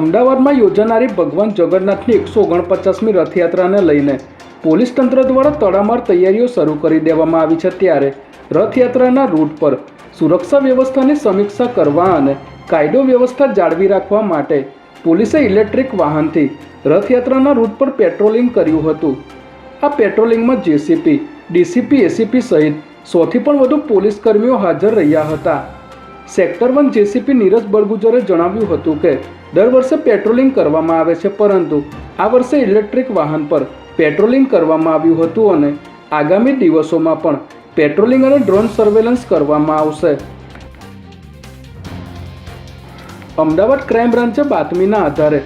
અમદાવાદમાં યોજાનારી ભગવાન જગન્નાથની 149મી રથયાત્રાને લઈને પોલીસ તંત્ર દ્વારા તડામાર તૈયારીઓ શરૂ કરી દેવામાં આવી છે। ત્યારે રથયાત્રાના રૂટ પર સુરક્ષા વ્યવસ્થાની સમીક્ષા કરવા અને કાયદો વ્યવસ્થા જાળવી રાખવા માટે પોલીસે ઇલેક્ટ્રિક વાહનથી રથયાત્રાના રૂટ પર પેટ્રોલિંગ કર્યું હતું। આ પેટ્રોલિંગમાં જેસીપી, ડીસીપી, એસીપી સહિત 100થી પણ વધુ પોલીસ કર્મીઓ હાજર રહ્યા હતા। સેક્ટર 1 જેસીપી નીરજ બળગુજરે જણાવ્યું હતું કે દર વર્ષે પેટ્રોલિંગ કરવામાં આવે છે, પરંતુ આ વર્ષે ઇલેક્ટ્રિક વાહન પર પેટ્રોલિંગ કરવામાં આવ્યું હતું અને આગામી દિવસોમાં પણ પેટ્રોલિંગ અને ડ્રોન સર્વેલન્સ કરવામાં આવશે। અમદાવાદ ક્રાઇમ બ્રાન્ચે બાતમીના આધારે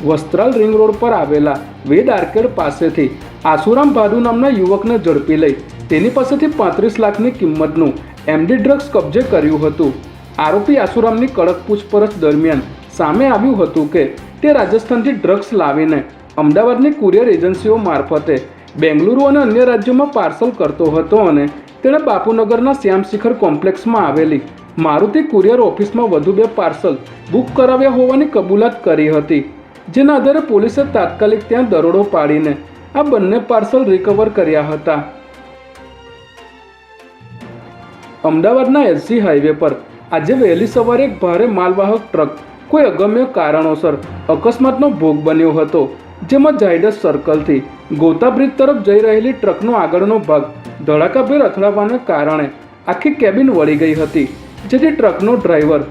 વસ્ત્રાલ રિંગ રોડ પર આવેલા વેદ આર્કેડ પાસેથી આસુરામ ભાદુ નામના યુવકને ઝડપી લઈ તેની પાસેથી 35 લાખની કિંમતનું એમડી ડ્રગ્સ કબજે કર્યું હતું। આરોપી આસુરામની કડક પૂછપરછ દરમિયાન સામે આવ્યું હતું કે તે રાજસ્થાનથી ડ્રગ્સ લાવીને અમદાવાદની કુરિયર એજન્સીઓ મારફતે બેંગલુરુ અને અન્ય રાજ્યોમાં પાર્સલ કરતો હતો અને તેણે બાપુનગરના શ્યામ શિખર કોમ્પ્લેક્સમાં આવેલી મારુતિ કુરિયર ઓફિસમાં વધુ 2 પાર્સલ બુક કરાવ્યા હોવાની કબૂલાત કરી હતી, જેના આધારે પોલીસે તાત્કાલિક ત્યાં દરોડો પાડીને આ બંને પાર્સલ રિકવર કર્યા હતા। અમદાવાદના એસજી હાઈવે પર આજે વહેલી સવારે એક ભારે માલવાહક ટ્રક કોઈ અગમ્ય કારણોસર અકસ્માતનો ભોગ બન્યો હતો, જેમાં ઝાયડસ સર્કલથી ગોતા બ્રિજ તરફ જઈ રહેલી ટ્રકનો આગળનો ભાગ ધડાકાભેર અથડાવાને કારણે આખી કેબિન વળી ગઈ હતી, જેથી ટ્રકનો ડ્રાઈવર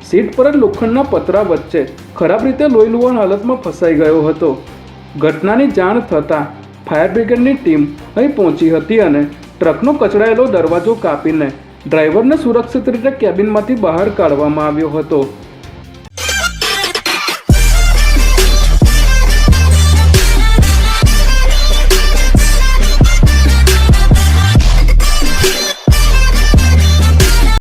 સીટ પર જ લોખંડના પતરા વચ્ચે ખરાબ રીતે લોહીલુહાણ હાલતમાં ફસાઈ ગયો હતો। ઘટનાની જાણ થતાં ફાયર બ્રિગેડની ટીમ અહીં પહોંચી હતી અને ટ્રકનો કચડાયેલો દરવાજો કાપીને ડ્રાઈવરને સુરક્ષિત રીતે કેબિનમાંથી બહાર કાઢવામાં આવ્યો હતો।